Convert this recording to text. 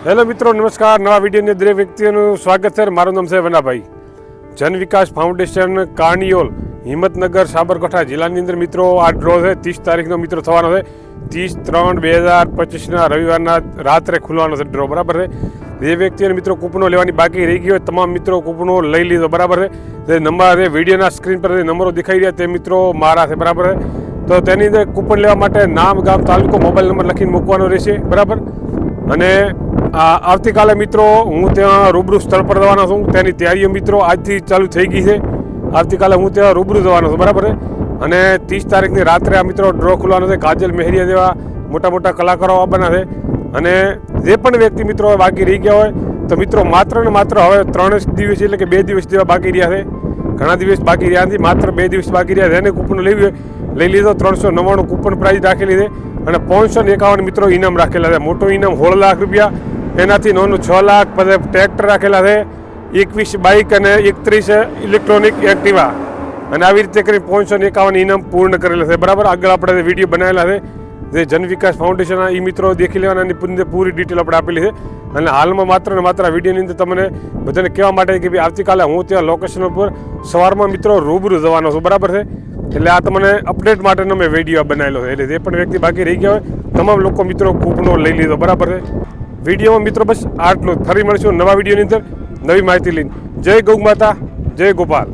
Hello મિત્રો, નમસ્કાર. નવા વિડીયોની દરેક વ્યક્તિનું સ્વાગત છે. મારું નામ છે વનાભાઈ. જન વિકાસ ફાઉન્ડેશન કાણિયોલ, હિંમતનગર, સાબરકાંઠા જિલ્લાની અંદર મિત્રો આ ડ્રો છે 30 તારીખનો મિત્રો થવાનો છે. 30/3/2025ના રવિવારના રાત્રે ખુલવાનો છે ડ્રો, બરાબર છે. જે વ્યક્તિઓને મિત્રો કૂપનો લેવાની બાકી રહી ગઈ હોય તમામ મિત્રો કૂપનો લઈ લીધો, બરાબર છે. જે નંબર છે વિડીયોના સ્ક્રીન પર જે નંબરો દેખાઈ રહ્યા તે મિત્રો મારા છે, બરાબર છે. તો તેની અંદર કૂપન લેવા માટે નામ, ગામ, તાલુકો, મોબાઈલ નંબર લખીને મૂકવાનો રહેશે, બરાબર. અને આવતીકાલે મિત્રો હું ત્યાં રૂબરૂ સ્થળ પર જવાનો છું. તેની તૈયારીઓ મિત્રો આજથી ચાલુ થઈ ગઈ છે. આવતીકાલે હું ત્યાં રૂબરૂ જવાનો છું, બરાબર છે. અને 30 તારીખની રાત્રે આ મિત્રો ડ્રો ખુલવાનો છે. કાજલ મહેરિયા જેવા મોટા મોટા કલાકારો આવવાના છે. અને જે પણ વ્યક્તિ મિત્રો બાકી રહી ગયા હોય તો મિત્રો માત્ર ને માત્ર હવે 3 દિવસ એટલે કે 2 દિવસ જેવા બાકી રહ્યા છે. ઘણા દિવસ બાકી રહ્યા નથી, માત્ર 2 દિવસ બાકી રહ્યા છે. એને કૂપન લઈ લીધો. 399 કૂપન પ્રાઇઝ રાખેલી છે. અને 551 મિત્રો ઇનામ રાખેલા છે. મોટો ઇનામ 16 લાખ રૂપિયા, એનાથી નાનું 6 લાખ, પછી ટ્રેક્ટર રાખેલા છે, 21 બાઇક અને 31 ઇલેક્ટ્રોનિક એક્ટિવા. અને આવી રીતે કરી 551 ઇનામ પૂર્ણ કરેલા છે, બરાબર. આગળ આપણે વિડીયો બનાવેલા છે જે જન વિકાસ ફાઉન્ડેશન એ મિત્રો દેખી લેવાના, એની પૂરી ડિટેલ આપણે આપેલી છે. અને હાલમાં માત્ર ને માત્ર વિડીયોની અંદર તમને બધાને કહેવા માટે કે ભાઈ આવતીકાલે હું ત્યાં લોકેશન ઉપર સવારમાં મિત્રો રૂબરૂ જવાનો છું, બરાબર છે. એટલે આ તમને અપડેટ માટેનો મેં વિડીયો બનાવેલો છે. એટલે જે પણ વ્યક્તિ બાકી રહી ગયા હોય તમામ લોકો મિત્રો કૂપનો લઈ લીધો, બરાબર છે. વિડીયોમાં મિત્રો બસ આટલું. ફરી મળીશું નવા વિડીયોની અંદર નવી માહિતી લઈને. જય ગૌ માતા, જય ગોપાલ.